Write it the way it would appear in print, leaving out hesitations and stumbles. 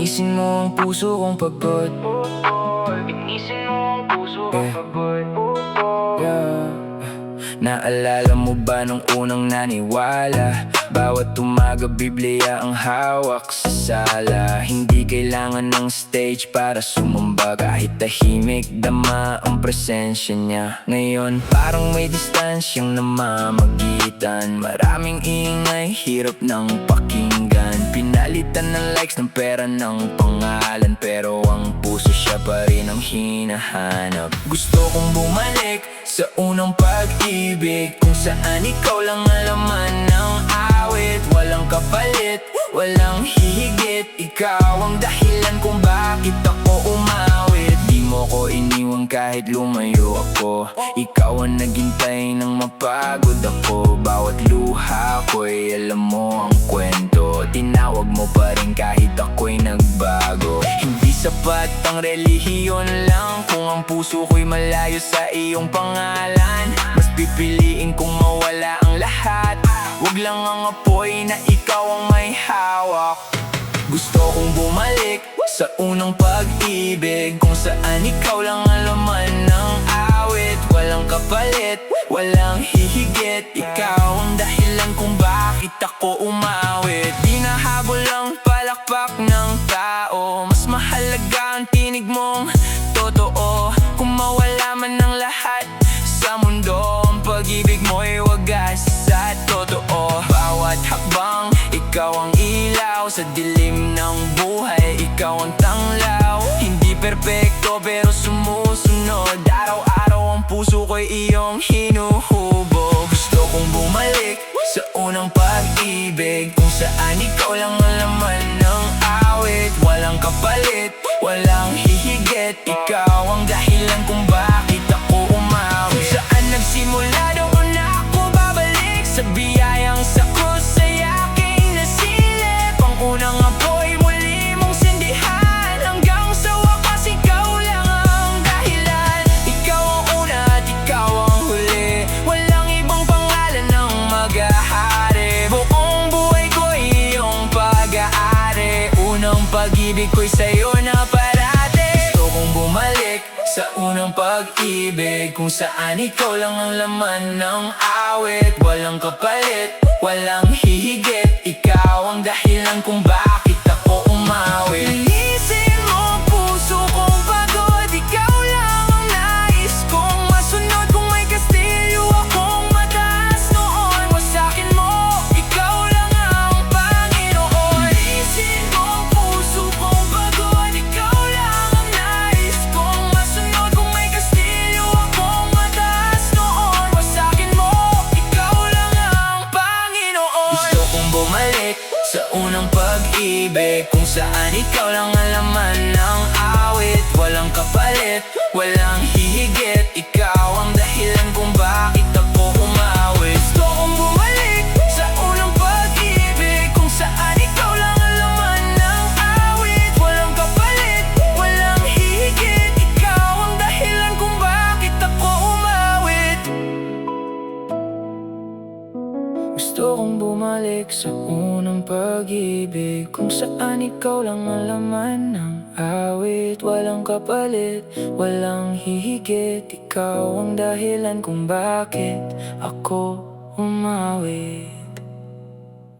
Linisin mo ang puso kong pagod. Linisin mo ang puso kong pagod. Naalala mo ba nung unang naniwala? Bawat umaga Biblia ang hawak sa sala. Hindi kailangan ng stage para sumamba. Kahit tahimik dama ang presensya niya. Ngayon parang may distansyang namamagitan. Maraming ingay, hirap ng pakinggan. Pinalitan ng likes ng pera ng pangalan. Pero ang puso siya pa rin ang hinahanap. Gusto kong bumalik sa unang pag-ibig, kung saan ikaw lang ang laman ng awit. Walang kapalit, walang hihigit. Ikaw ang dahilan kung bakit ako umawit. Di mo ko iniwan kahit lumayo ako. Ikaw ang naghintay nang mapagod ako. Bawat luha ko'y alam mo ang kwento. Tinawag mo pa rin kahit ako'y nagbago. Hindi sapat ang relihiyon lang kung ang puso ko'y malayo sa iyong pangalan. Mas pipiliin kong mawala ang lahat. Huwag lang ang apoy na ikaw ang may hawak. Gusto kong bumalik sa unang pag-ibig, kung saan ikaw lang ang laman ng awit. Walang kapalit, walang hihigit. Ikaw ang dahilan kung bakit ako umawit. Di nahabol ang palakpak ng tao. Mas mahalaga ang tinig mong totoo. Kung mawala man ng lahat sa mundo, ang pag-ibig mo'y wagas at totoo. Bawat hakbang, ikaw ang ilaw sa dilim ng buhay. Ikaw ang tanglaw, hindi perpekto pero sumusunod. Araw-araw ang puso ko'y iyong hinuhubog. Gusto kong bumalik sa unang pag-ibig, kung saan ikaw lang ang laman ng awit. Walang kapalit, walang hihigit. Ikaw ang dahilan kung bakit ako umawit. Kung saan nagsimula doon na ako babalik, sa biyayang sa krus ay aking nasilip. Ang unang apoy muli mong sindihan, hanggang sa wakas ikaw lang ang dahilan. Ikaw ang una at ikaw ang huli, walang ibang pangalan ang maghahari. Buong buhay ko'y iyong pag-aari. Unang pag-ibig ko'y sa'yo na parati. Gusto kong bumalik sa unang pag-ibig, kung saan ikaw lang ang laman ng awit. Walang kapalit, walang hihigit. Ikaw ang dahilan kung bakit ako umawit. Linisin mo ang puso kong pagod. Ikaw lang ang nais kong masunod. Kung may kastilyo akong mataas noon, wasakin mo, ikaw lang ang Panginoon. Linisin mo ang puso kong pagod. Ikaw lang ang nais kong masunod. Kung may kastilyo akong mataas noon, wasakin mo, ikaw lang ang Panginoon. Gusto kong bumalik sa unang pag-ibig, kung saan ikaw lang ang laman ng awit. Walang kapalit, walang hihigit. Ikaw ang dahilan kung bakit ako umawit. Gusto kong bumalik sa unang pag-ibig, kung saan ikaw lang ang laman ng awit. Walang kapalit, walang hihigit. Ikaw ang dahilan kung bakit ako umawit. Gusto kong bumalik sa unang pag-ibig, kung saan ikaw lang ang laman ng awit. Walang kapalit, walang hihigit. Ikaw ang dahilan kung bakit ako umawit.